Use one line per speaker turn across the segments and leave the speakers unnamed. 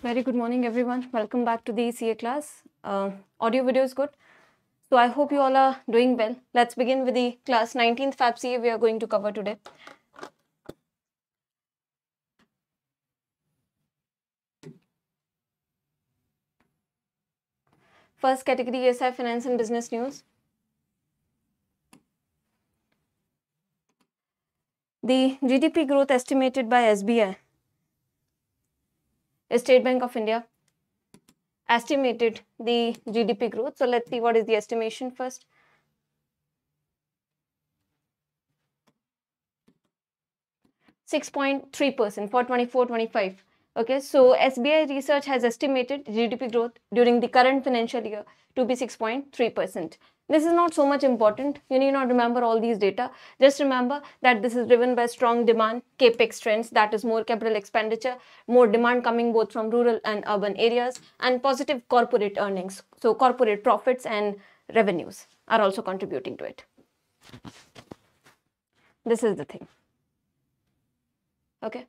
Very good morning, everyone. Welcome back to the CA class. Audio video is good. So I hope you all are doing well. Let's begin with the class 19th Fab CA we are going to cover today. First category, SI Finance and Business News. The GDP growth estimated by SBI, State Bank of India, estimated the GDP growth. So let's see what is the estimation first. (6.3% for 24-25). Okay, so SBI research has estimated GDP growth during the current financial year to be 6.3%. This is not so much important. You need not remember all these data. Just remember that this is driven by strong demand, capex trends, that is more capital expenditure, more demand coming both from rural and urban areas, and positive corporate earnings. So corporate profits and revenues are also contributing to it. This is the thing. Okay.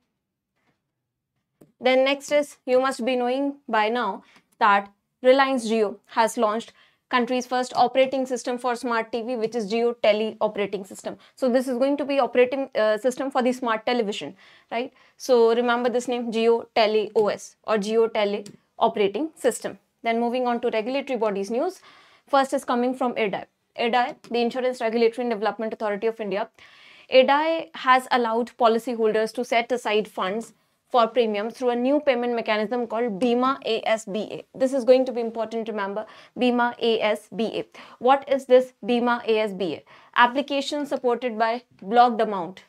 Then next is, you must be knowing by now that Reliance Jio has launched country's first operating system for smart TV, which is Jio Tele operating system. So this is going to be operating system for the smart television, right? So remember this name, Jio Tele OS or Jio Tele operating system. Then moving on to regulatory bodies news. First is coming from IRDAI. IRDAI, the Insurance Regulatory and Development Authority of India. IRDAI has allowed policyholders to set aside funds for premiums through a new payment mechanism called Bima ASBA. This is going to be important to remember, Bima ASBA. What is this Bima ASBA? Application supported by blocked amount.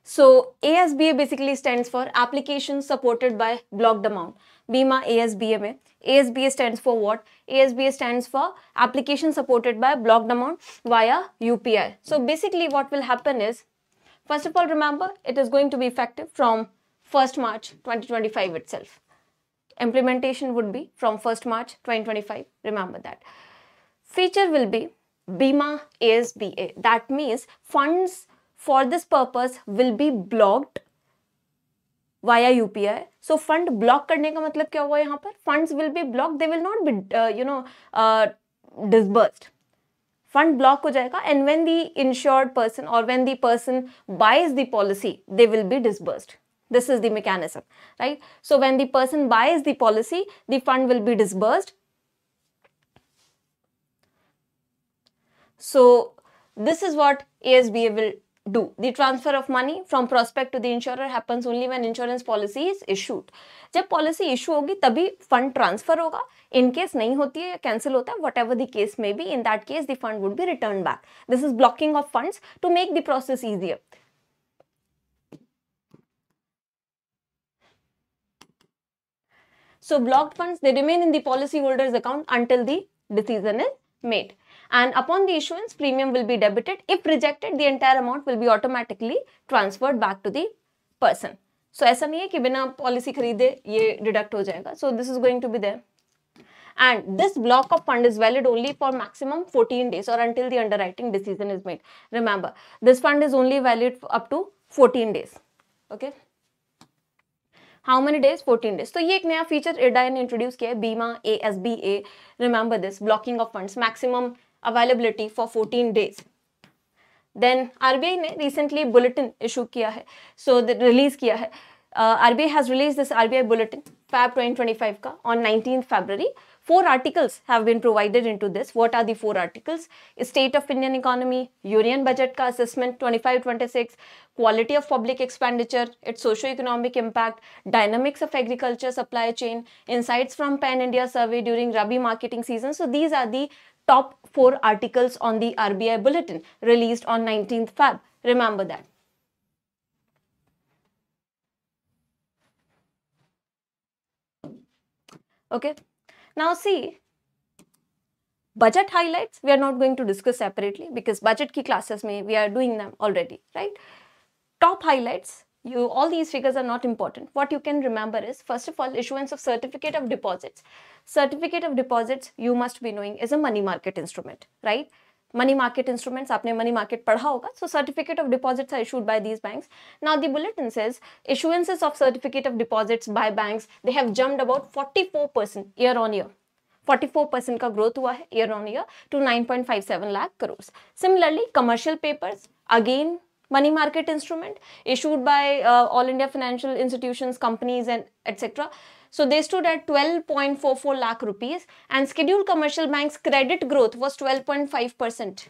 So ASBA basically stands for application supported by blocked amount. Bima ASBA mein ASBA stands for what? ASBA stands for application supported by blocked amount via UPI. So basically what will happen is, first of all, remember, it is going to be effective from 1st March 2025 itself. Implementation would be from 1st March 2025. Remember that. Feature will be Bima ASBA. That means funds for this purpose will be blocked via UPI. So fund block करने का मतलब क्या हुआ यहाँ पर? Funds will be blocked. They will not be disbursed. Fund block हो जाएगा, and when the insured person or when the person buys the policy, they will be disbursed. This is the mechanism, right? So when the person buys the policy, the fund will be disbursed. So this is what ASBA will do. The transfer of money from prospect to the insurer happens only when insurance policy is issued. जब policy issue होगी तभी fund transfer होगा. In case नहीं होती है या cancel होता है, whatever the case may be, in that case the fund would be returned back. This is blocking of funds to make the process easier. So blocked funds, they remain in the policyholder's account until the decision is made. And upon the issuance, premium will be debited. If rejected, the entire amount will be automatically transferred back to the person. So ऐसा नहीं है कि बिना policy खरीदे ये deduct हो जाएगा. So this is going to be there. And this block of fund is valid only for maximum 14 days or until the underwriting decision is made. Remember, this fund is only valid up to 14 days. Okay. How many days? 14 days. तो ये एक नया feature IRDAI ने introduce किया है, Bima ASBA. Remember this, blocking of funds, maximum availability for 14 days. Then RBI ने recently bulletin issue किया है, so the release किया है. RBI has released this RBI bulletin Feb 2025 का on 19th February. 4 articles have been provided into this. What are the 4 articles? State of Indian economy, Union budget ka assessment 25-26, quality of public expenditure, its socio-economic impact, dynamics of agriculture supply chain, insights from Pan India survey during Rabi marketing season. So these are the top 4 articles on the RBI bulletin released on 19th Feb. Remember that. Okay. Now see, budget highlights we are not going to discuss separately because budget ki classes mein we are doing them already, right? Top highlights, all these figures are not important. What you can remember is, first of all, issuance of certificate of deposits. Certificate of deposits, you must be knowing, is a money market instrument, right? money market instruments, आपने money market पढ़ा होगा. So certificate of deposits are issued by these banks. Now the bulletin says issuances of certificate of deposits by banks, they have jumped about 44% year on year. 44% का growth हुआ है year on year to 9.57 lakh crores. Similarly, commercial papers, again money market instrument issued by all India financial institutions, companies and etc. So they stood at 12.44 lakh rupees and scheduled commercial banks credit growth was 12.5%.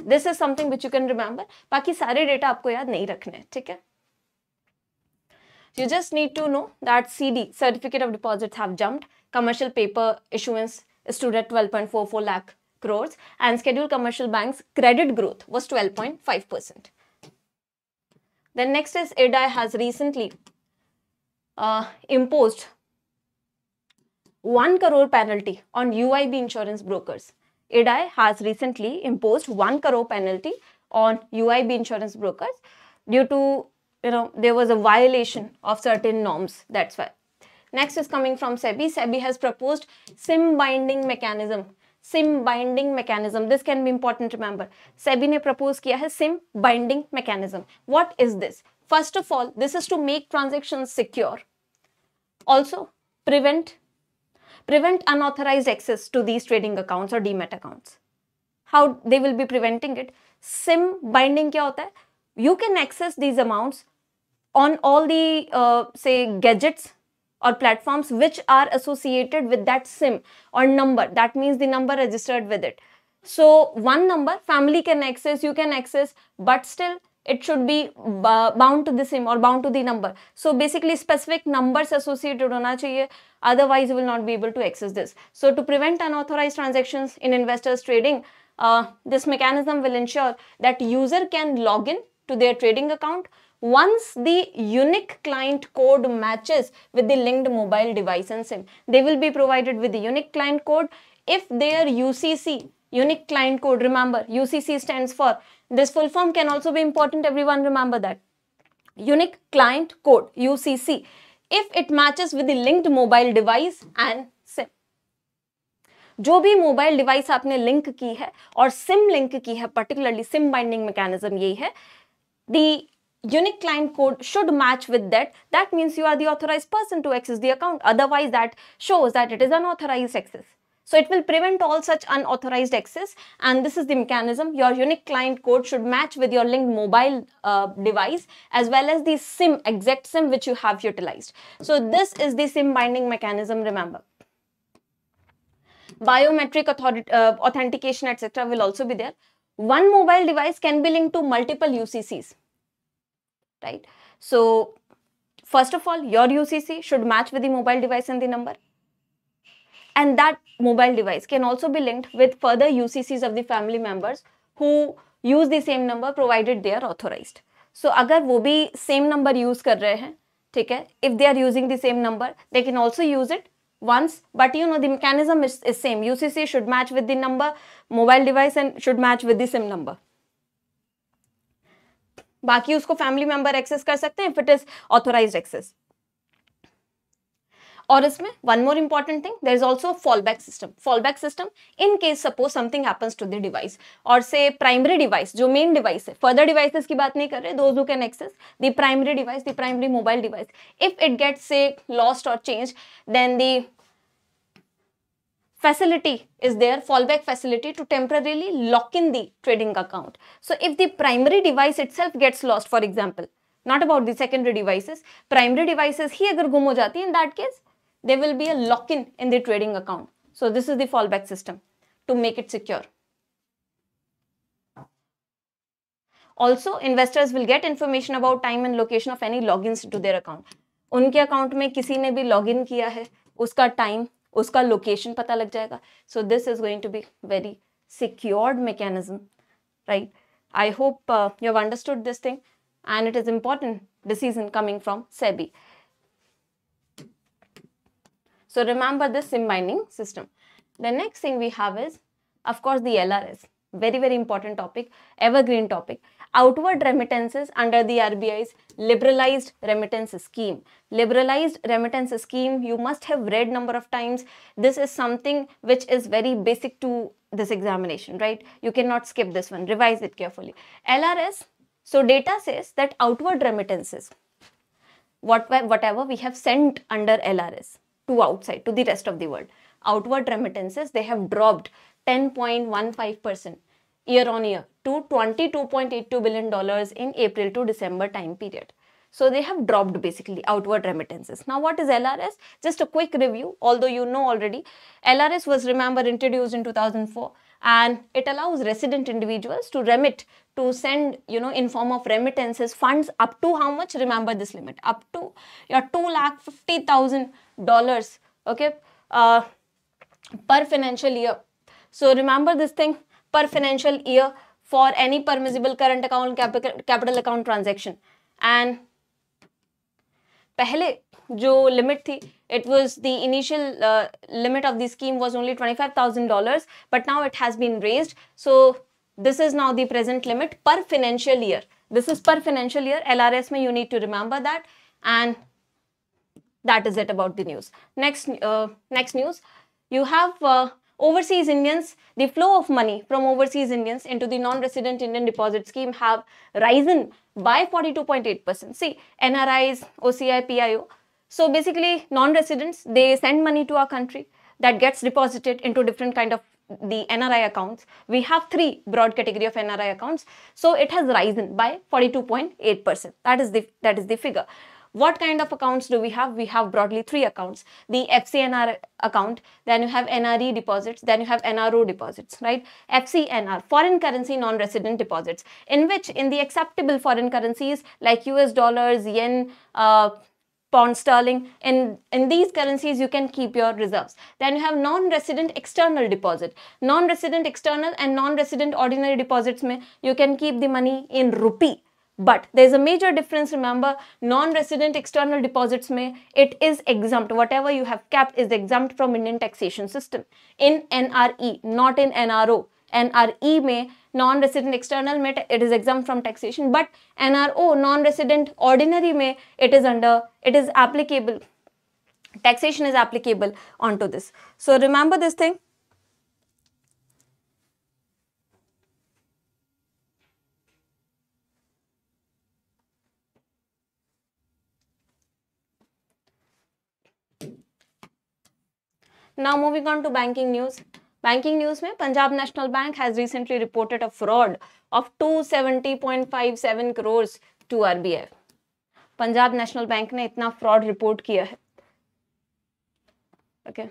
This is something which you can remember. बाकी सारे data आपको याद नहीं रखने हैं, ठीक है? You just need to know that CD, certificate of deposits, have jumped. Commercial paper issuance stood at 12.44 lakh crores and scheduled commercial banks credit growth was 12.5%. Then next is IRDAI has recently imposed 1 crore penalty on UIB insurance brokers. IRDAI has recently imposed 1 crore penalty on UIB insurance brokers due to, there was a violation of certain norms. That's why. Next is coming from SEBI. SEBI has proposed SIM binding mechanism. SIM binding mechanism. This can be important to remember. SEBI ने propose किया है SIM binding mechanism. What is this? First of all, this is to make transactions secure. Also, prevent unauthorized access to these trading accounts or demat accounts. How they will be preventing it? SIM binding क्या होता है? You can access these amounts on all the say gadgets or platforms which are associated with that SIM or number. That means the number registered with it. So one number family can access, you can access, but still it should be bound to the SIM or bound to the number. So basically specific numbers associated hona chahiye, otherwise you will not be able to access this. So to prevent unauthorized transactions in investors trading, this mechanism will ensure that user can log in to their trading account once the unique client code matches with the linked mobile device and SIM. They will be provided with the unique client code if their UCC, unique client code, remember UCC stands for, this full form can also be important, everyone remember that, unique client code, UCC, if it matches with the linked mobile device and SIM. जो भी mobile device आपने link की है और SIM link की है, particularly SIM binding mechanism यही है, the unique client code should match with that. That means you are the authorized person to access the account. Otherwise, that shows that it is unauthorized access. So it will prevent all such unauthorized access, and this is the mechanism. Your unique client code should match with your linked mobile device as well as the SIM, exact SIM which you have utilized. So this is the SIM binding mechanism, remember. Biometric authentication, etc. will also be there. One mobile device can be linked to multiple UCCs, right? So first of all, your UCC should match with the mobile device and the number. And that mobile device can also be linked with further UCCs of the family members who use the same number provided they are authorized. So अगर वो भी same number use कर रहे हैं, ठीक है, if they are using the same number, they can also use it once, but you know the mechanism is same. UCC should match with the number, mobile device and should match with the SIM number. बाकी उसको family member access कर सकते हैं if it is authorized access. और इसमें one more important thing, there is also a fallback system. Fallback system in case suppose something happens to the device or say primary device, जो main device है, further devices की बात नहीं कर रहे, those who can access the primary device, the primary mobile device. If it gets say lost or changed, then the facility is there, fallback facility to temporarily lock in the trading account. So if the primary device itself gets lost, for example, not about the secondary devices, primary devices ही अगर गुम हो जाती है, in that case, there will be a lock-in in the trading account. So this is the fallback system to make it secure. Also, investors will get information about time and location of any logins to their account. उनके account में किसी ने भी login किया है, उसका time, उसका location पता लग जाएगा. So this is going to be very secured mechanism, right? I hope you have understood this thing, and it is important decision coming from SEBI. So remember this SIM binding system. The next thing we have is, of course, the LRS. Very, very important topic, evergreen topic. Outward remittances under the RBI's liberalized remittance scheme. Liberalized remittance scheme, you must have read number of times. This is something which is very basic to this examination, right? You cannot skip this one. Revise it carefully. LRS, so data says that outward remittances, whatever we have sent under LRS to outside, to the rest of the world, outward remittances, they have dropped 10.15% year on year to $22.82 billion in April to December time period. So they have dropped basically outward remittances. Now what is LRS? Just a quick review, although you know already. LRS was, remember, introduced in 2004 and it allows resident individuals to remit, to send, in form of remittances funds up to how much? Remember this limit, up to your $250,000, okay, per financial year. So remember this thing, per financial year for any permissible current account, capital account transaction. And पहले जो limit थी, it was the initial limit of the scheme was only $25,000, but now it has been raised. So this is now the present limit per financial year. This is per financial year. LRS mein you need to remember that, and that is it about the news. Next news, you have overseas Indians. The flow of money from overseas Indians into the non-resident Indian deposit scheme have risen by 42.8%. See, NRIs, OCI, PIO. So basically, non-residents, they send money to our country that gets deposited into different kind of the NRI accounts. We have three broad category of NRI accounts. So it has risen by 42.8%. That is the figure. What kind of accounts do we have? We have broadly three accounts. The FCNR account, then you have NRE deposits, then you have NRO deposits, right? FCNR, foreign currency non-resident deposits, in which in the acceptable foreign currencies like US dollars, yen, pound sterling, in these currencies you can keep your reserves. Then you have non-resident external deposit. Non-resident external and non-resident ordinary deposits mein you can keep the money in rupee. But there is a major difference, remember, non-resident external deposits mein, it is exempt. Whatever you have kept is exempt from Indian taxation system. In NRE, not in NRO. NRE mein, non-resident external mein, it is exempt from taxation. But NRO, non-resident ordinary mein, it is applicable. Taxation is applicable onto this. So remember this thing. Now moving on to banking news. Banking news mein Punjab National Bank has recently reported a fraud of 270.57 crores to RBI. Punjab National Bank ने इतना fraud report किया है, okay,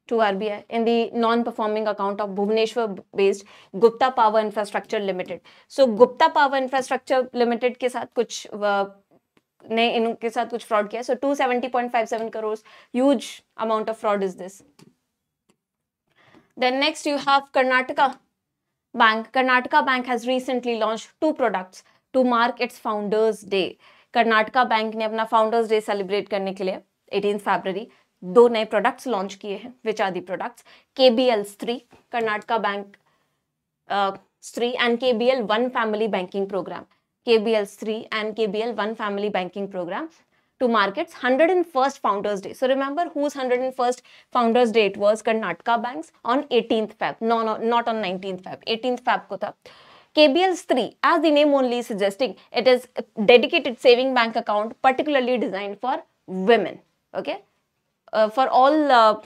to RBI in the non-performing account of Bhubaneswar-based Gupta Power Infrastructure Limited. So Gupta Power Infrastructure Limited के साथ कुछ ने इनके साथ कुछ fraud किया. So 270.57 crores, huge amount of fraud is this. Then next you have Karnataka Bank. Karnataka Bank has recently launched two products to mark its Founders Day. Karnataka Bank ने अपना Founders Day celebrate करने के लिए 18 February दो नए products launch किए हैं. Which are the products? KBL 3, Karnataka Bank 3 and KBL 1 Family Banking Program. KBL 3 and KBL 1 Family Banking Program to mark its 101st Founders Day. So remember whose 101st Founders Day it was? Karnataka Bank's on 18th Feb. No, not on 19th Feb. 18th Feb ko tha. KBL 3, as the name only is suggesting, it is a dedicated saving bank account particularly designed for women. Okay, for all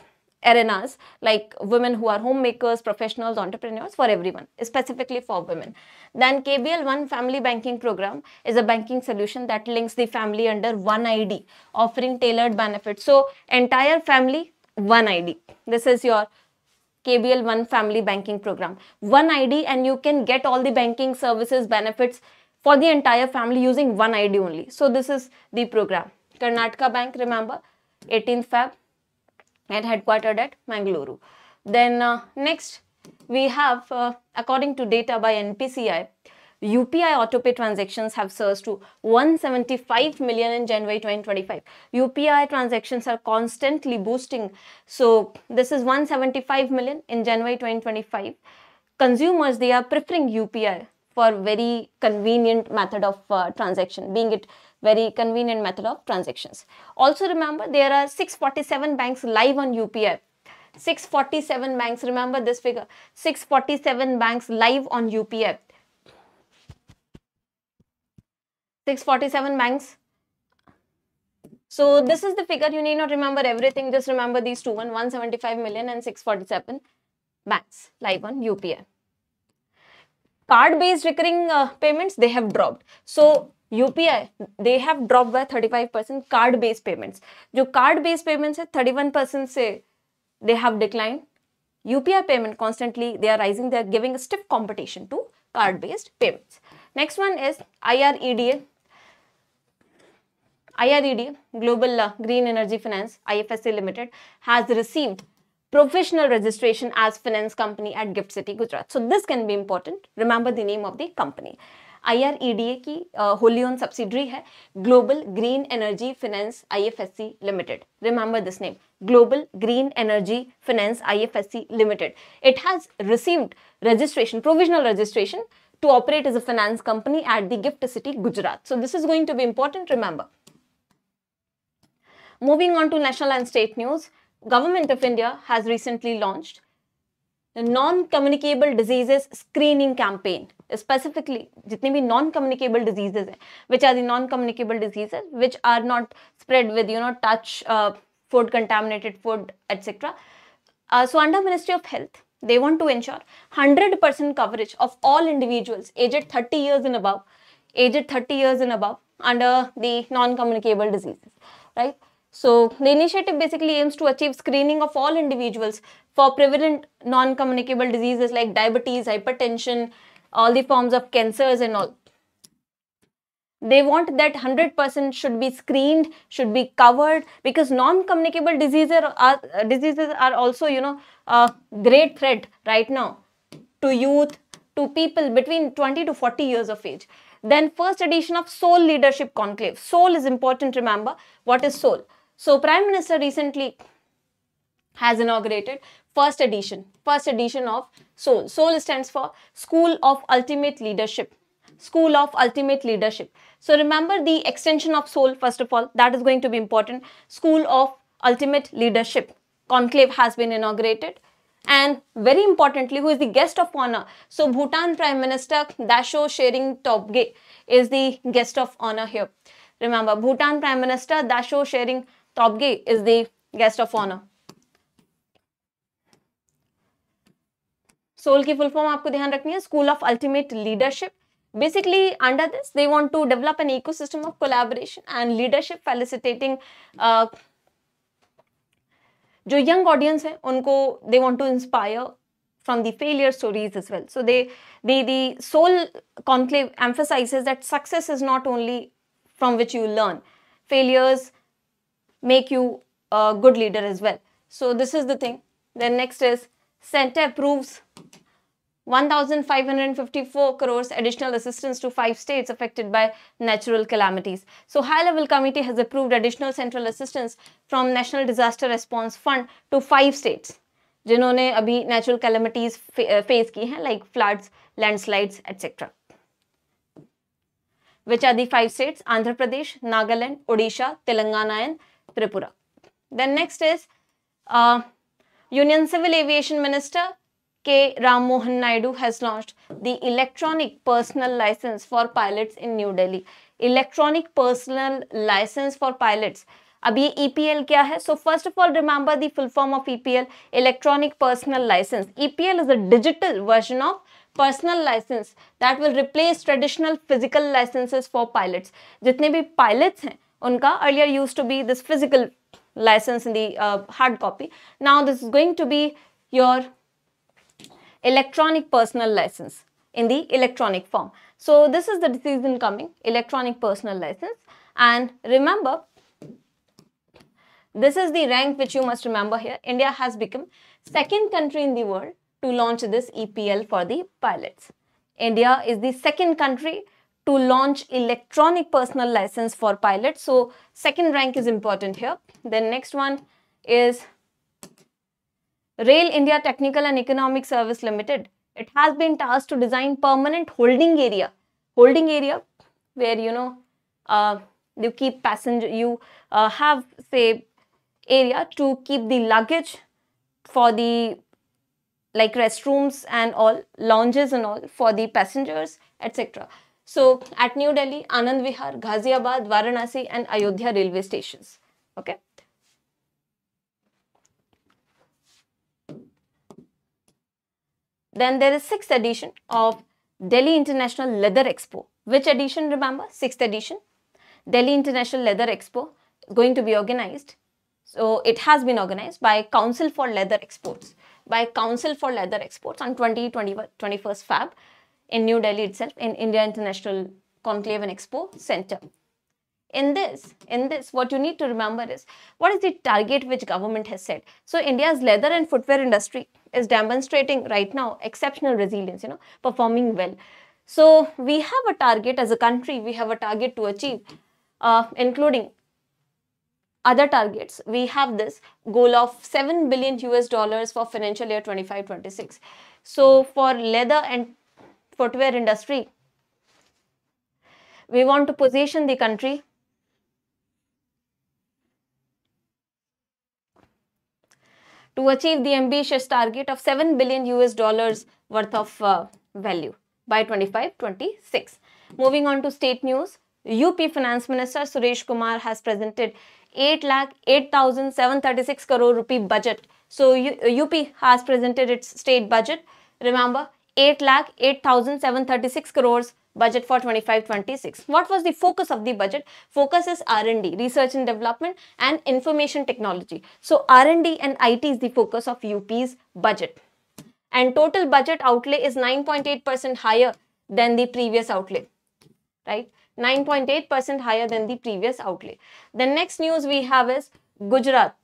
arenas, like women who are homemakers, professionals, entrepreneurs, for everyone, specifically for women. Then KBL 1 Family Banking Program is a banking solution that links the family under one ID, offering tailored benefits. So entire family, one ID. This is your KBL 1 Family Banking Program. One ID, and you can get all the banking services benefits for the entire family using one ID only. So this is the program. Karnataka Bank, remember, 18th Feb, and headquartered at Mangaluru. Then next we have, according to data by NPCI, UPI autopay transactions have surged to 175 million in January 2025. UPI transactions are constantly boosting. So this is 175 million in January 2025. Consumers, they are preferring UPI for very convenient method of transaction, being it very convenient method of transactions. Also remember, there are 647 banks live on UPI. 647 banks, remember this figure, 647 banks live on UPI. 647 banks. So this is the figure. You need not remember everything, just remember these two, 175 million and 647 banks live on UPI. Card-based recurring payments, they have dropped. So UPI, they have dropped by 35%. Card-based payments, जो card-based payments है 31% से they have declined. UPI payment constantly they are rising. They are giving a stiff competition to card-based payments. Next one is IREDA. IREDA, Global Green Energy Finance, IFSCA Limited, has received professional registration as finance company at GIFT City, Gujarat. So this can be important. Remember the name of the company. IREDA की wholly owned subsidiary है Global Green Energy Finance IFSC Limited. Remember this name, Global Green Energy Finance IFSC Limited. It has received registration, provisional registration to operate as a finance company at the GIFT City, Gujarat. So this is going to be important, remember. Moving on to national and state news, Government of India has recently launched the non-communicable diseases screening campaign. Specifically, जितने भी non-communicable diseases हैं, which are the non-communicable diseases which are not spread with touch, food, contaminated food, etc. So under Ministry of Health, they want to ensure 100% coverage of all individuals aged 30 years and above, under the non-communicable diseases, right? So the initiative basically aims to achieve screening of all individuals for prevalent non-communicable diseases like diabetes, hypertension, all the forms of cancers and all. They want that 100% should be screened, should be covered, because non-communicable diseases are also, a great threat right now to youth, to people between 20 to 40 years of age. Then first edition of Soul Leadership Conclave. Soul is important, remember. What is Soul? So Prime Minister recently has inaugurated first edition of Soul. Soul stands for School of Ultimate Leadership. School of Ultimate Leadership. So remember the extension of Soul, first of all, that is going to be important. School of Ultimate Leadership Conclave has been inaugurated. And very importantly, who is the guest of honor? So Bhutan Prime Minister Dasho Shering Tobge is the guest of honor here. Remember, Bhutan Prime Minister Dasho Shering Tobge is the guest of honor. Soul की full form आपको ध्यान रखनी है, School of Ultimate Leadership. Basically, under this, they want to develop an ecosystem of collaboration and leadership, facilitating जो young audience है, उनको they want to inspire from the failure stories as well. So the Soul Conclave emphasizes that success is not only from which you learn. Failures make you a good leader as well. So this is the thing. Then next is Center approves 1,554 crores additional assistance to 5 states affected by natural calamities. So high level committee has approved additional central assistance from National Disaster Response Fund to 5 states जिन्होंने अभी natural calamities face की हैं, like floods, landslides, etc. Which are the 5 states? Andhra Pradesh, Nagaland, Odisha, Telangana and Tripura. Then next is Union Civil Aviation Minister K. Ram Mohan Naidu has launched the electronic personal license for pilots in New Delhi. Electronic personal license for pilots. अब ये EPL क्या है? So first of all, remember the full form of EPL, electronic personal license. EPL is a digital version of personal license that will replace traditional physical licenses for pilots. जितने भी pilots हैं, उनका earlier used to be this physical license in the hard copy. Now this is going to be your electronic personal license in the electronic form. So this is the decision coming, electronic personal license. And remember, this is the rank which you must remember here. India has become second country in the world to launch this EPL for the pilots. India is the second country to launch electronic personal license for pilots. So second rank is important here. Then next one is Rail India Technical and Economic Service Limited. It has been tasked to design permanent holding area where you keep passenger, you have say area to keep the luggage for the like restrooms and all, lounges and all for the passengers, etc. So at New Delhi, Anand Vihar, Ghaziabad, Varanasi and Ayodhya railway stations. Okay. Then there is 6th edition of Delhi International Leather Expo. Which edition, remember? 6th edition. Delhi International Leather Expo is going to be organized. So it has been organized by Council for Leather Exports. By Council for Leather Exports on 21st Feb in New Delhi itself, in India International Conclave and Expo Center. In this, what you need to remember is, what is the target which government has set? So India's leather and footwear industry is demonstrating right now exceptional resilience, performing well. So we have a target as a country, we have a target to achieve, including other targets. We have this goal of $7 billion for financial year 25-26. So for leather and footwear industry, we want to position the country to achieve the ambitious target of $7 billion worth of value by 25-26. Moving on to state news, UP Finance Minister Suresh Kumar has presented 8,08,736 crore rupee budget. So UP has presented its state budget. Remember, 8,08,736 crores budget for 25-26. What was the focus of the budget? Focus is R&D, research and development and information technology. So R&D and IT is the focus of UP's budget. And total budget outlay is 9.8% higher than the previous outlay, right? 9.8% higher than the previous outlay. The next news we have is Gujarat.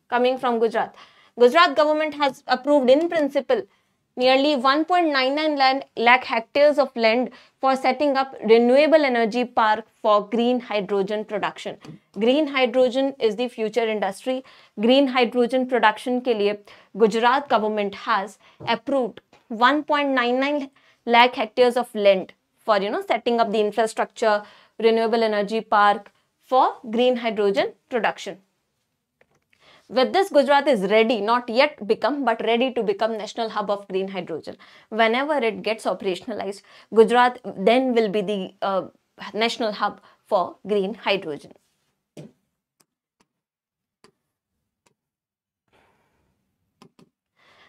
Coming from Gujarat. Gujarat government has approved in principle nearly 1.99 lakh hectares of land for setting up renewable energy park for green hydrogen production. Green hydrogen is the future industry. Green hydrogen production ke liye Gujarat government has approved 1.99 lakh hectares of land for setting up the infrastructure, renewable energy park for green hydrogen production. With this, Gujarat is ready, not yet become, but ready to become national hub of green hydrogen. Whenever it gets operationalized, Gujarat then will be the national hub for green hydrogen.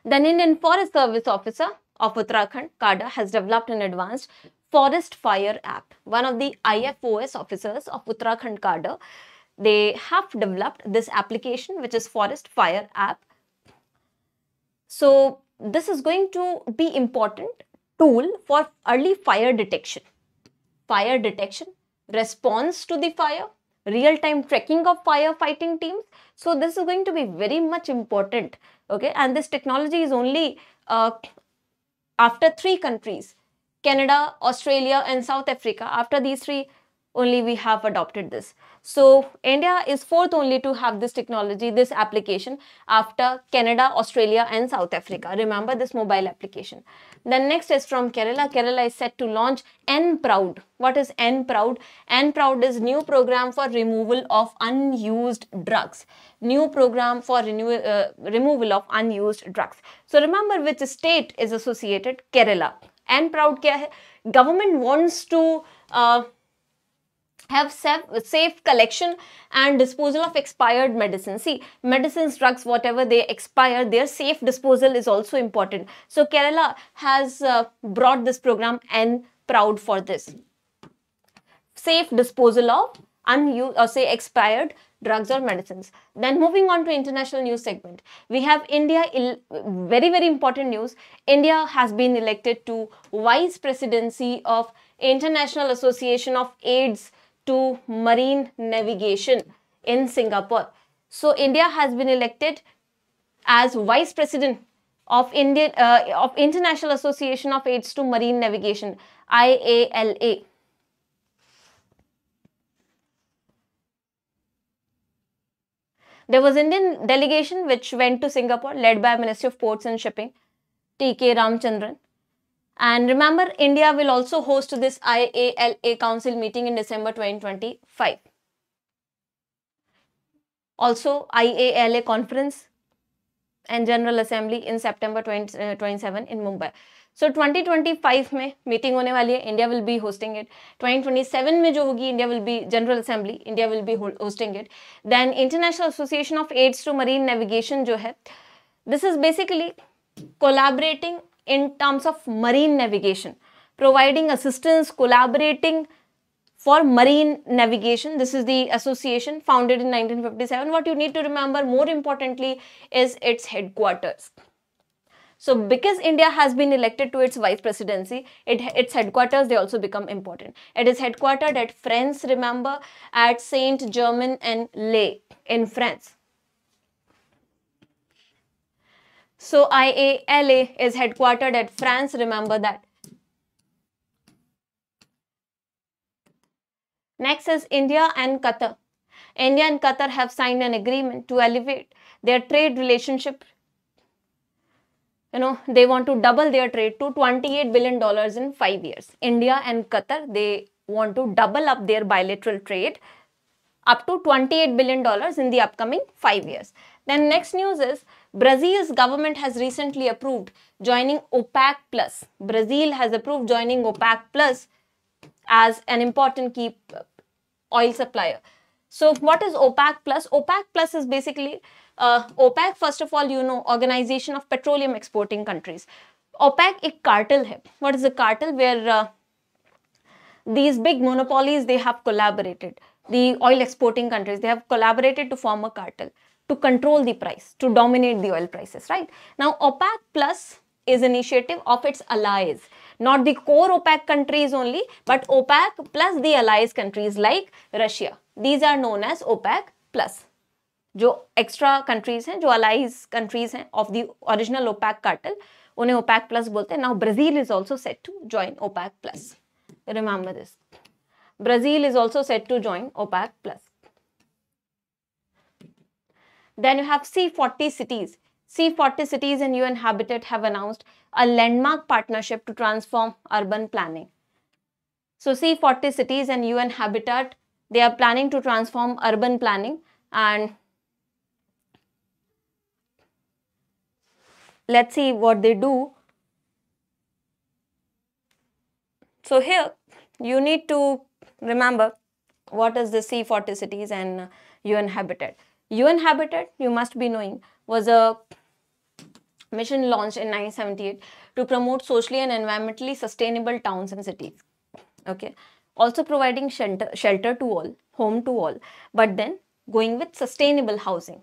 The Indian Forest Service officer of Uttarakhand, CADA, has developed an advanced forest fire app. One of the IFOS officers of Uttarakhand, CADA, they have developed this application, which is Forest Fire app. So this is going to be important tool for early fire detection, response to the fire, real-time tracking of firefighting teams. So this is going to be very much important. Okay, and this technology is only after 3 countries, Canada, Australia and South Africa. After these 3 only we have adopted this. So India is 4th only to have this technology, this application, after Canada, Australia and South Africa. Remember this mobile application. Then next is from Kerala. Kerala is set to launch NPROUD. What is NPROUD? NPROUD is new program for removal of unused drugs. New program for removal of unused drugs. So remember which state is associated? Kerala. NPROUD kya hai? Government wants to have safe collection and disposal of expired medicine. See, medicines, drugs, whatever they expire, their safe disposal is also important. So Kerala has brought this program NPROUD for this. Safe disposal of unused or say expired drugs or medicines. Then moving on to international news segment, we have India, very, very important news. India has been elected to Vice Presidency of International Association of Aids to Marine Navigation in Singapore. So India has been elected as Vice President of International Association of Aids to Marine Navigation, IALA. There was Indian delegation which went to Singapore led by Ministry of Ports and Shipping, T.K. Ramchandran. And remember, India will also host this IALA Council meeting in December 2025. Also, IALA conference and General Assembly in September 2027 in Mumbai. So 2025 में meeting होने वाली है, India will be hosting it. 2027 में जो होगी, India will be general assembly, India will be hosting it. Then international association of aids to marine navigation जो है, this is basically collaborating in terms of marine navigation, providing assistance, collaborating for marine navigation. This is the association founded in 1957. What you need to remember more importantly is its headquarters. So because India has been elected to its vice presidency, its headquarters, they also become important. It is headquartered at France, remember, at Saint-Germain-en-Laye in France. So IALA is headquartered at France, remember that. Next is India and Qatar. India and Qatar have signed an agreement to elevate their trade relationship. You know, they want to double their trade to $28 billion in 5 years. India and Qatar, they want to double up their bilateral trade up to $28 billion in the upcoming 5 years. Then next news is Brazil's government has recently approved joining OPEC+. Brazil has approved joining OPEC+ as an important key oil supplier. So what is OPEC+? OPEC+ is basically OPEC, first of all, you know, Organization of Petroleum Exporting Countries. OPEC एक cartel है. What is a cartel? Where these big monopolies, they have collaborated. The oil exporting countries, they have collaborated to form a cartel to control the price, to dominate the oil prices, right? Now, OPEC+ is initiative of its allies, not the core OPEC countries only, but OPEC plus the allies countries like Russia. These are known as OPEC+. जो extra countries हैं, जो allies countries हैं of the original OPEC cartel, उन्हें OPEC+ बोलते हैं. Now, Brazil is also set to join OPEC+. Remember this. Brazil is also set to join OPEC+. Then you have C40 cities. C40 cities and UN Habitat have announced a landmark partnership to transform urban planning. So C40 cities and UN Habitat, they are planning to transform urban planning, and let's see what they do. So here you need to remember what is the C40 cities and UN Habitat. UN Habitat, you must be knowing, was a mission launched in 1978 to promote socially and environmentally sustainable towns and cities. Okay, also providing shelter to all, home to all, but then going with sustainable housing.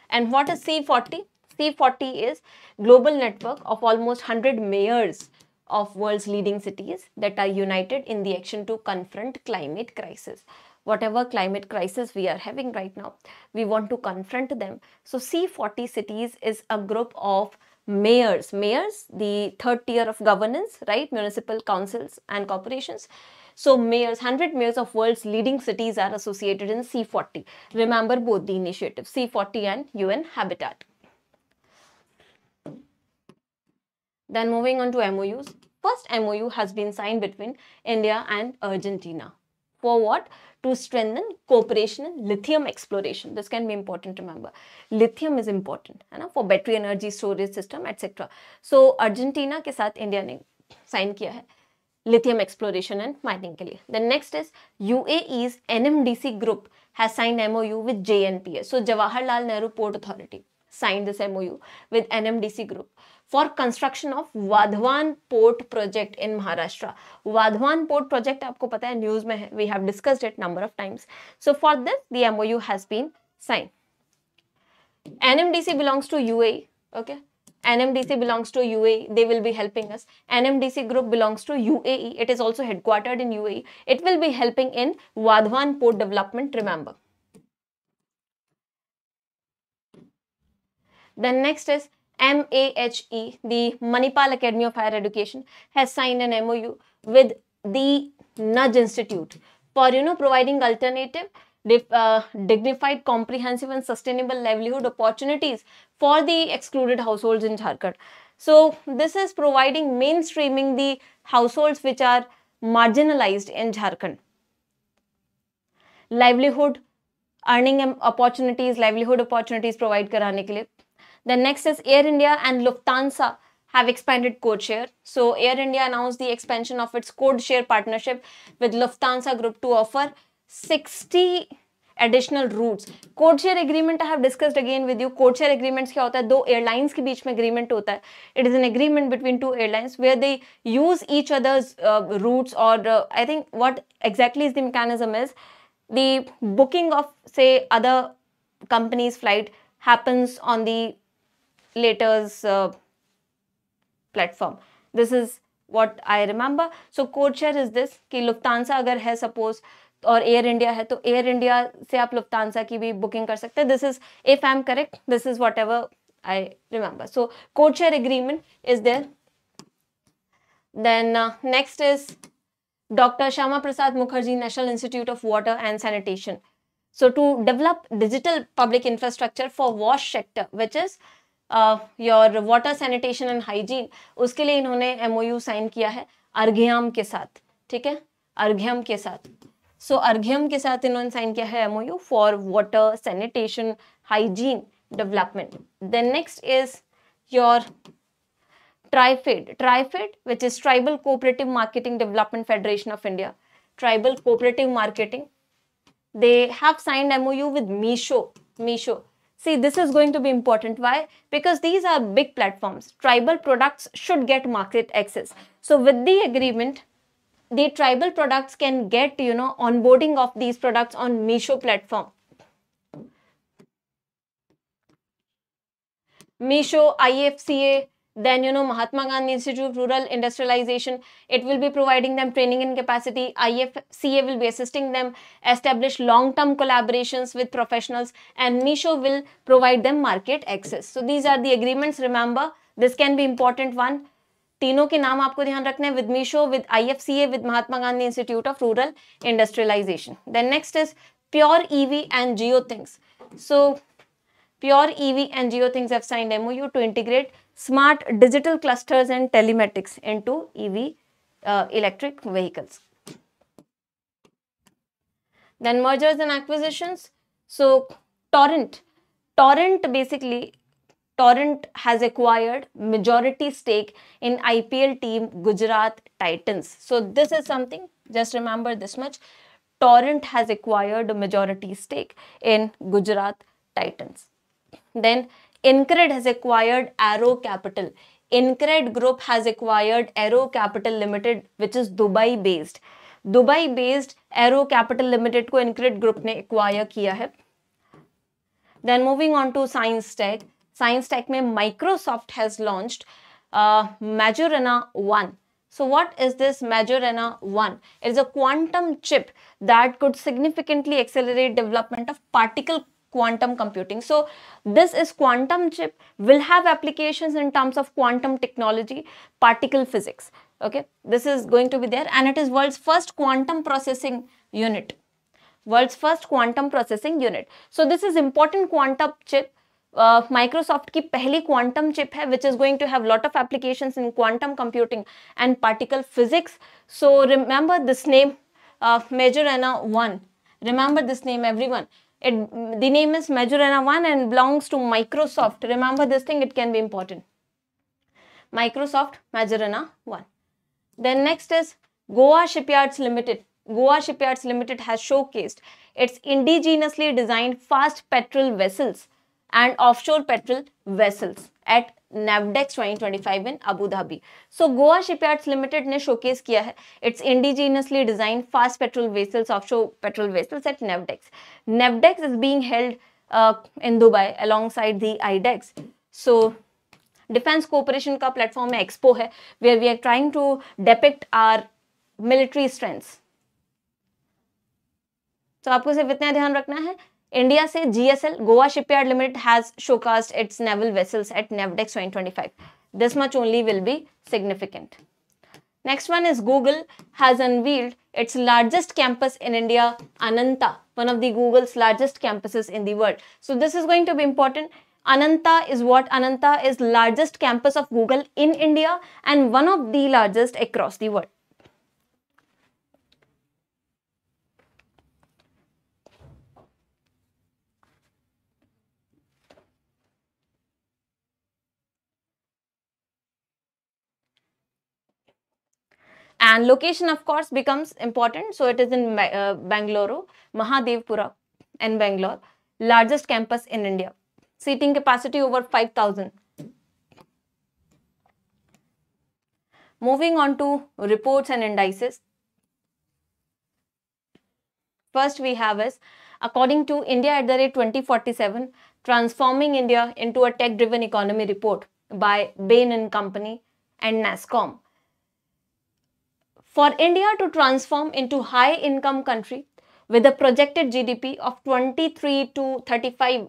And what is C40? C40 is global network of almost 100 mayors of world's leading cities that are united in the action to confront climate crisis. Whatever climate crisis we are having right now, we want to confront them. So C40 cities is a group of mayors, the third tier of governance, right? Municipal councils and corporations. So mayors, 100 mayors of world's leading cities are associated in C40. Remember both the initiatives, C40 and UN Habitat. Then moving on to MOUs. First MOU has been signed between India and Argentina. For what? To strengthen cooperation in lithium exploration. This can be important to remember. Lithium is important, है ना, for battery energy storage system, etc. So Argentina के साथ India ने sign किया है lithium exploration and mining के लिए. Then next is UAE's NMDC group has signed MOU with JNPA. So Jawaharlal Nehru Port Authority signed this MOU with NMDC group for construction of Vadhavan Port project in Maharashtra. Vadhavan Port project आपको पता है, news में है, we have discussed it number of times. So for this, the MOU has been signed. NMDC belongs to UAE, okay? NMDC belongs to UAE, they will be helping us. NMDC group belongs to UAE, it is also headquartered in UAE. It will be helping in Vadhavan Port development, remember. Then next is MAHE, the Manipal Academy of Higher Education, has signed an MOU with the Nudge Institute for, you know, providing alternative, dignified, comprehensive and sustainable livelihood opportunities for the excluded households in Jharkhand. So this is providing mainstreaming the households which are marginalized in Jharkhand. Livelihood, earning opportunities, livelihood opportunities provide कराने के लिए. Then next is Air India and Lufthansa have expanded codeshare. So Air India announced the expansion of its codeshare partnership with Lufthansa Group to offer 60 additional routes. Codeshare agreement I have discussed again with you. Codeshare agreements क्या होता है? दो airlines के बीच में agreement होता है. It is an agreement between two airlines where they use each other's routes, or I think what exactly is the mechanism is the booking of, say, other company's flight happens on the later's platform. This is what I remember. So codeshare is this कि Lufthansa अगर है suppose और Air India है तो Air India से आप Lufthansa की भी booking कर सकते हैं. This is, if I am correct, this is whatever I remember. So codeshare agreement is there. Then next is Dr. Shama Prasad Mukherjee National Institute of Water and Sanitation. So to develop digital public infrastructure for wash sector, which is your water sanitation and hygiene, उसके लिए इन्होंने MOU sign किया है अर्घ्यम के साथ. ठीक है, अर्घ्यम के साथ. So अर्घ्यम के साथ इन्होंने साइन किया है MOU for water sanitation hygiene development. Then next is your TRIFED, which is Tribal Cooperative Marketing Development Federation of India. Tribal Cooperative Marketing. They have signed MOU with Meesho. See, this is going to be important. Why? Because these are big platforms. Tribal products should get market access. So with the agreement, the tribal products can get, onboarding of these products on Meesho platform. Meesho, IFSCA, then Mahatma Gandhi Institute of Rural Industrialization, it will be providing them training and capacity. IFSCA will be assisting them establish long-term collaborations with professionals, and Meesho will provide them market access. So these are the agreements. Remember, this can be important one. तीनों के नाम आपको ध्यान रखने हैं, with Meesho, with IFSCA, with Mahatma Gandhi Institute of Rural Industrialization. Then next is Pure EV and GeoThings. So Pure EV and GeoThings have signed MOU to integrate smart digital clusters and telematics into EV electric vehicles. Then mergers and acquisitions. So Torrent has acquired majority stake in IPL team Gujarat Titans. So this is something, just remember this much. Torrent has acquired a majority stake in Gujarat Titans. Then InCred has acquired Arrow Capital. InCred Group has acquired Arrow Capital Limited, which is Dubai based. Dubai based Arrow Capital Limited को InCred Group ने acquire किया है. Then moving on to Science Tech. Science Tech में Microsoft has launched Majorana 1. So what is this Majorana 1? It is a quantum chip that could significantly accelerate development of particle quantum computing. So this is quantum chip will have applications in terms of quantum technology, particle physics. Okay, this is going to be there, and it is world's first quantum processing unit. World's first quantum processing unit. So this is important quantum chip. Microsoft की पहली quantum chip है, which is going to have lot of applications in quantum computing and particle physics. So remember this name, Majorana 1. Remember this name, everyone. The name is Majorana 1 and belongs to Microsoft. Remember this thing, it can be important. Microsoft Majorana 1. Then next is Goa Shipyards Limited. Goa Shipyards Limited has showcased its indigenously designed fast petrol vessels and offshore petrol vessels at NABDEX 2025 in Abu Dhabi. So Goa Shipyards Limited ने showcase किया है its indigenously designed fast petrol vessels, offshore petrol vessels at NABDEX. NABDEX is being held in Dubai alongside the IDEX. So Defense Cooperation का platform में Expo है, where we are trying to depict our military strengths. तो आपको सिर्फ इतना ध्यान रखना है. India से GSL, Goa Shipyard Limited has showcased its naval vessels at NAVDEX 2025. This much only will be significant. Next one is Google has unveiled its largest campus in India, Ananta, one of the Google's largest campuses in the world. So this is going to be important. Ananta is what? Ananta is largest campus of Google in India and one of the largest across the world. And location, of course, becomes important. So it is in Bangalore, Mahadevpura and Bangalore, largest campus in India. Seating capacity over 5,000. Moving on to reports and indices. First we have is, according to India at the rate 2047, Transforming India into a Tech-Driven Economy report by Bain & Company and NASSCOM. For India to transform into high-income country with a projected GDP of 23 to 35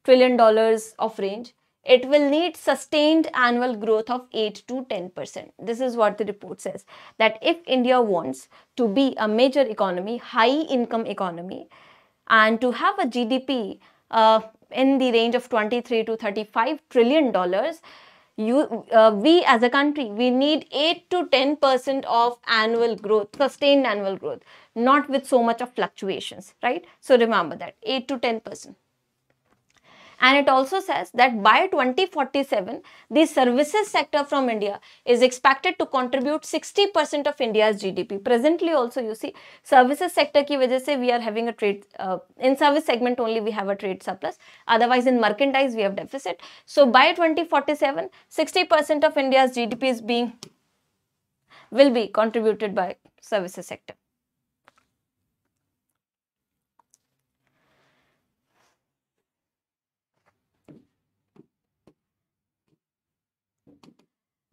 trillion dollars of range, it will need sustained annual growth of 8 to 10%. This is what the report says, that if India wants to be a major economy, high income economy, and to have a GDP in the range of 23 to 35 trillion dollars, we as a country, we need 8 to 10% of annual growth, sustained annual growth, not with so much of fluctuations, right? So remember that 8 to 10%. And it also says that by 2047, the services sector from India is expected to contribute 60% of India's GDP. Presently also, you see, services sector ki wajah se we are having a trade, in service segment only we have a trade surplus. Otherwise, in merchandise we have deficit. So by 2047, 60% of India's GDP will be contributed by services sector.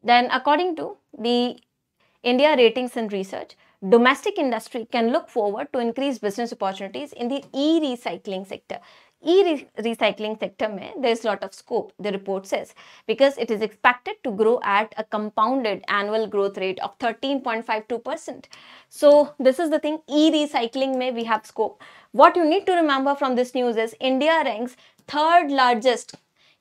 Then according to the India Ratings and Research, domestic industry can look forward to increased business opportunities in the e-recycling sector. E-recycling sector mein there is a lot of scope, the report says, because it is expected to grow at a compounded annual growth rate of 13.52%. So this is the thing, e-recycling mein we have scope. What you need to remember from this news is India ranks third largest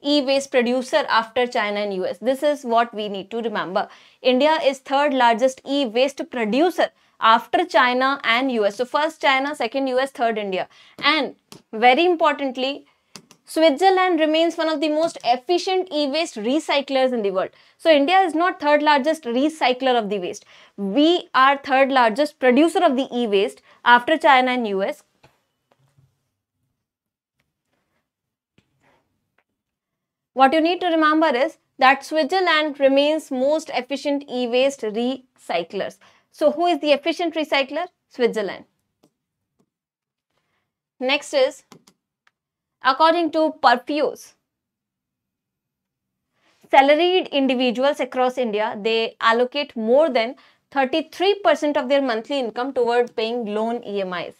e-waste producer after China and US. This is what we need to remember. India is third largest e-waste producer after China and US. So first China, second US, third India. And very importantly, Switzerland remains one of the most efficient e-waste recyclers in the world. So India is not third largest recycler of the waste. We are third largest producer of the e-waste after China and US. What you need to remember is that Switzerland remains most efficient e-waste recyclers. So who is the efficient recycler? Switzerland. Next is, according to PERFIOS, salaried individuals across India, they allocate more than 33% of their monthly income towards paying loan EMIs.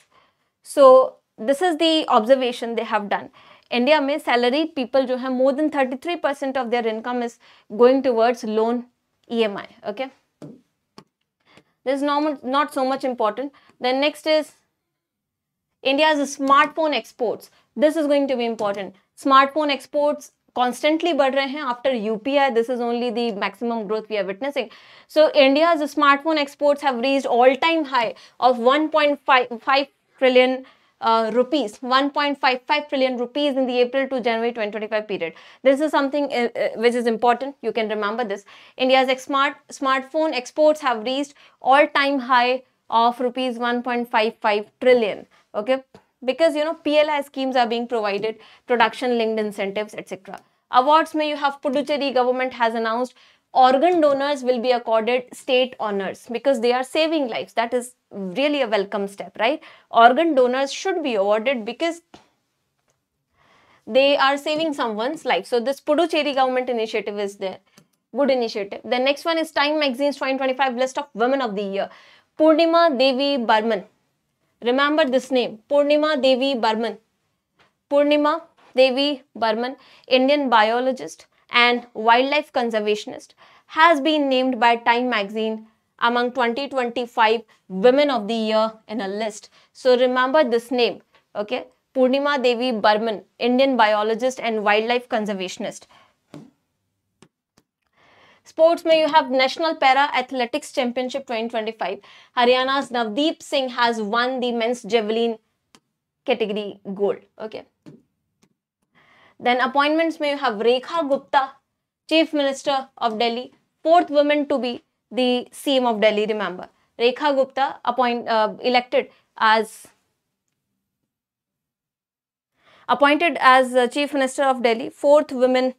So this is the observation they have done. India में salaried people जो है more than 33% of their income is going towards loan EMI. Okay, this is not so much important. Then next is India's smartphone exports. This is going to be important. Smartphone exports constantly बढ़ रहे हैं after UPI. This is only the maximum growth we are witnessing. So India's smartphone exports have reached all-time high of 1.55 trillion rupees, 1.55 trillion rupees in the April to January 2025 period. This is something which is important. You can remember this. India's smartphone exports have reached all-time high of rupees 1.55 trillion. Okay, because you know PLI schemes are being provided, production-linked incentives, etc. Awards may you have Puducherry government has announced organ donors will be accorded state honors because they are saving lives. That is really a welcome step, right? Organ donors should be awarded because they are saving someone's life. So this Puducherry government initiative is there. Good initiative. The next one is Time Magazine's 2025 list of women of the year. Purnima Devi Burman. Remember this name, Purnima Devi Burman. Purnima Devi Burman, Indian biologist and wildlife conservationist, has been named by Time Magazine among 2025 Women of the Year in a list. So remember this name, okay? Purnima Devi Burman, Indian biologist and wildlife conservationist. Sports में you have National Para Athletics Championship 2025. Haryana's Navdeep Singh has won the men's javelin category gold. Okay. Then appointments में you have Rekha Gupta, Chief Minister of Delhi, fourth woman to be the CM of Delhi, remember. Rekha Gupta elected as appointed as Chief Minister of Delhi, 4th women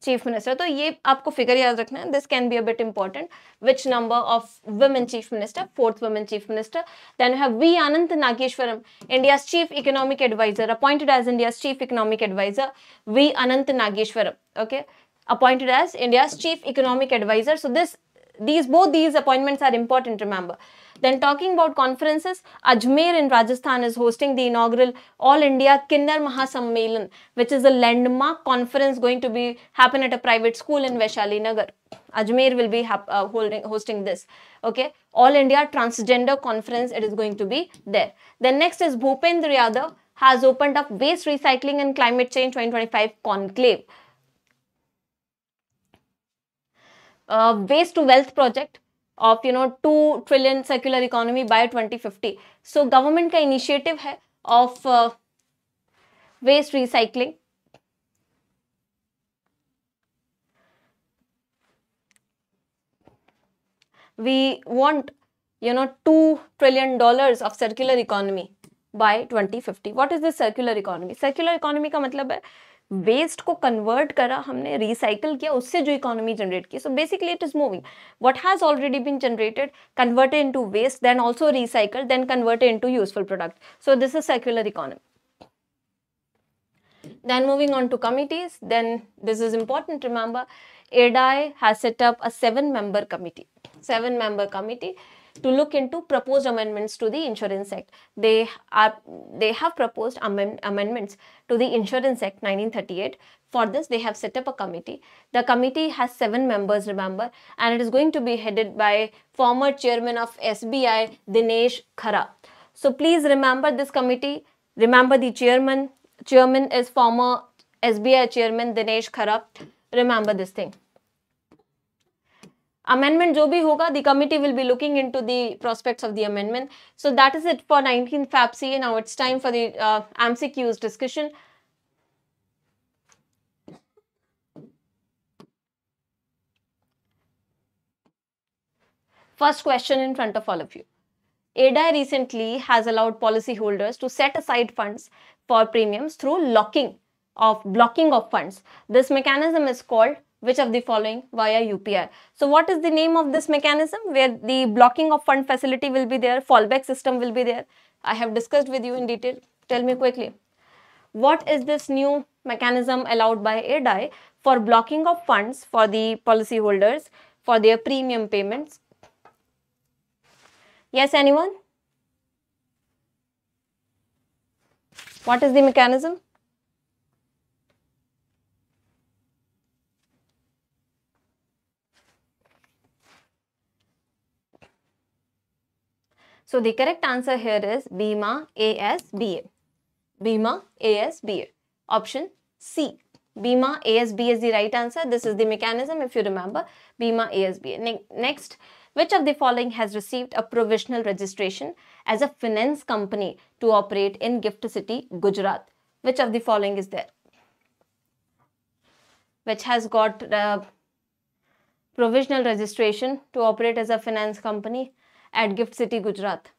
Chief Minister. तो ये आपको figure याद रखना है. This can be a bit important. Which number of women Chief Minister? 4th women Chief Minister. Then we have V. Anant Nageshwaram, India's Chief Economic Advisor, appointed as India's Chief Economic Advisor. V. Anant Nageshwaram, okay, appointed as India's Chief Economic Advisor. So both these appointments are important, remember. Then talking about conferences, Ajmer in Rajasthan is hosting the inaugural All India Kinder Mahasammelan, which is a landmark conference going to be happen at a private school in Vaishali Nagar. Ajmer will be hosting this. Okay, All India Transgender Conference, it is going to be there. Then next is Bhupendra Yadav has opened up Waste Recycling and Climate Change 2025 Conclave. Waste to Wealth project of 2 trillion circular economy by 2050. So government का initiative है of waste recycling. We want $2 trillion of circular economy by 2050. What is this circular economy? Circular economy का मतलब है waste को convert करा हमने, recycle किया, उससे जो इकोनॉमी जनरेट की. So basically it is moving what has already been generated, converted into waste, then also recycled, then converted into useful product. So this is circular economy. Then moving on to committees, then this is important, remember, IRDAI has set up a 7-member committee to look into proposed amendments to the Insurance Act. They have proposed amendments to the Insurance Act 1938. For this, they have set up a committee. The committee has 7 members, remember, and it is going to be headed by former chairman of SBI, Dinesh Khara. So please remember this committee. Remember the chairman. Chairman is former SBI chairman Dinesh Khara. Remember this thing. Amendment जो भी होगा, the committee will be looking into the prospects of the amendment. So that is it for 19th FAPC. Now it's time for the MCQs discussion. First question in front of all of you. IRDAI recently has allowed policyholders to set aside funds for premiums through blocking of funds. This mechanism is called which of the following via UPI. So what is the name of this mechanism where the blocking of fund facility will be there, fallback system will be there? I have discussed with you in detail. Tell me quickly. What is this new mechanism allowed by IRDAI for blocking of funds for the policyholders for their premium payments? Yes, anyone? What is the mechanism? So the correct answer here is Bima ASBA. Bima ASBA. Option C. Bima ASBA is the right answer. This is the mechanism, if you remember. Bima ASBA. Next, which of the following has received a provisional registration as a finance company to operate in Gift City, Gujarat? Which of the following is there? Which has got provisional registration to operate as a finance company at Gift City, Gujarat?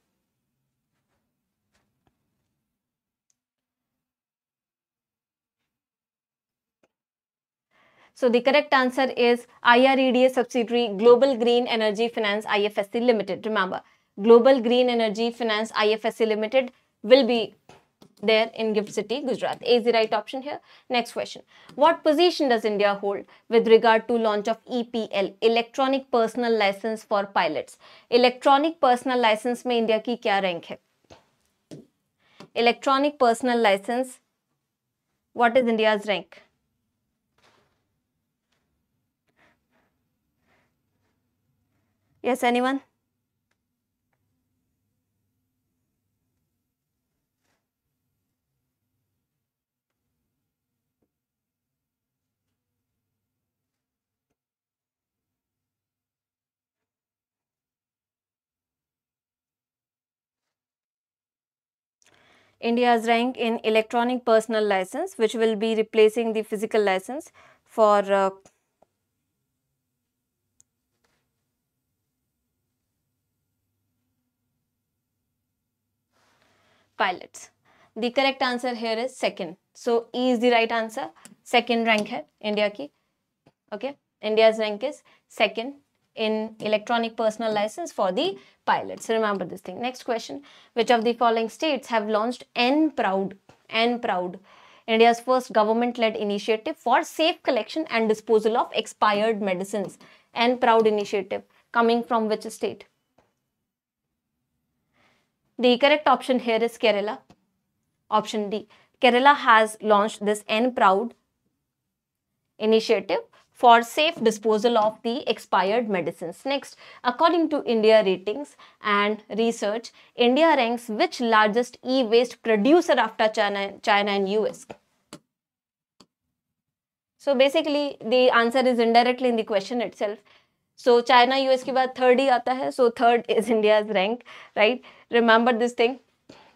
So the correct answer is IRDAI subsidiary Global Green Energy Finance IFSC Limited. Remember, Global Green Energy Finance IFSC Limited will be there in Gift City, Gujarat. A is the right option here. Next question. What position does India hold with regard to launch of EPL, Electronic Personal License for Pilots? Electronic Personal License में India की क्या rank है? Electronic Personal License, what is India's rank? Yes, anyone? India's rank in electronic personal license, which will be replacing the physical license for pilots. The correct answer here is second. So E is the right answer. Second rank hai India ki. Okay, India's rank is second in electronic personal license for the pilots. So remember this thing. Next question. Which of the following states have launched NPROUD, India's first government-led initiative for safe collection and disposal of expired medicines? NPROUD initiative coming from which state? The correct option here is Kerala. Option D. Kerala has launched this NPROUD initiative for safe disposal of the expired medicines. Next, according to India Ratings and Research, India ranks which largest e-waste producer after China and US? So basically, the answer is indirectly in the question itself. So China, US के बाद third ही आता है. So third is India's rank, right? Remember this thing.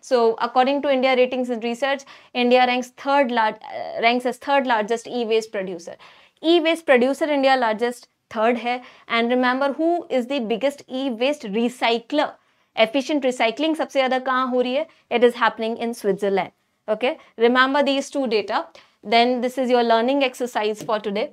So according to India Ratings and Research, India ranks as third largest e-waste producer. E-waste producer India largest third है. And remember who is the biggest e-waste recycler? Efficient recycling सबसे ज़्यादा कहाँ हो रही है? It is happening in Switzerland. Okay. Remember these two data. Then this is your learning exercise for today.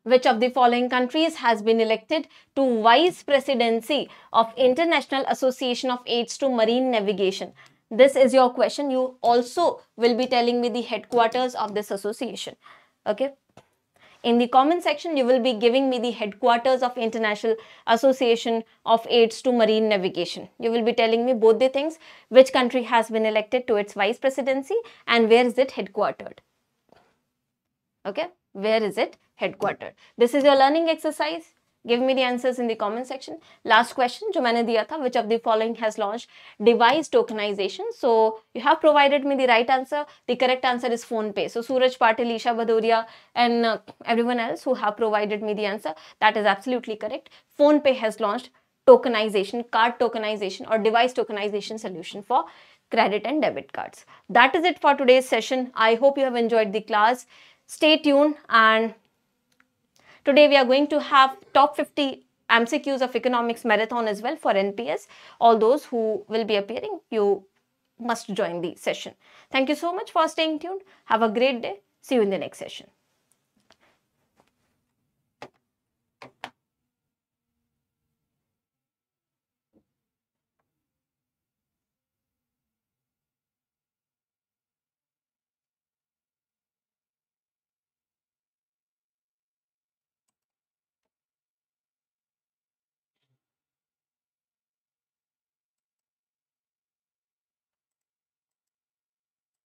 Which of the following countries has been elected to Vice Presidency of International Association of Aids to Marine Navigation? This is your question. You also will be telling me the headquarters of this association. Okay. In the comment section, you will be giving me the headquarters of International Association of Aids to Marine Navigation. You will be telling me both the things, which country has been elected to its vice presidency and where is it headquartered. Okay, where is it headquartered? This is your learning exercise. Give me the answers in the comment section. Last question जो मैंने दिया था, which of the following has launched device tokenization? So you have provided me the right answer. The correct answer is PhonePe. So Suraj Patil, Isha Bhadoria and everyone else who have provided me the answer, that is absolutely correct. PhonePe has launched tokenization, card tokenization or device tokenization solution for credit and debit cards. That is it for today's session. I hope you have enjoyed the class. Stay tuned, and today we are going to have top 50 MCQs of economics marathon as well for NPS. All those who will be appearing, you must join the session. Thank you so much for staying tuned. Have a great day. See you in the next session.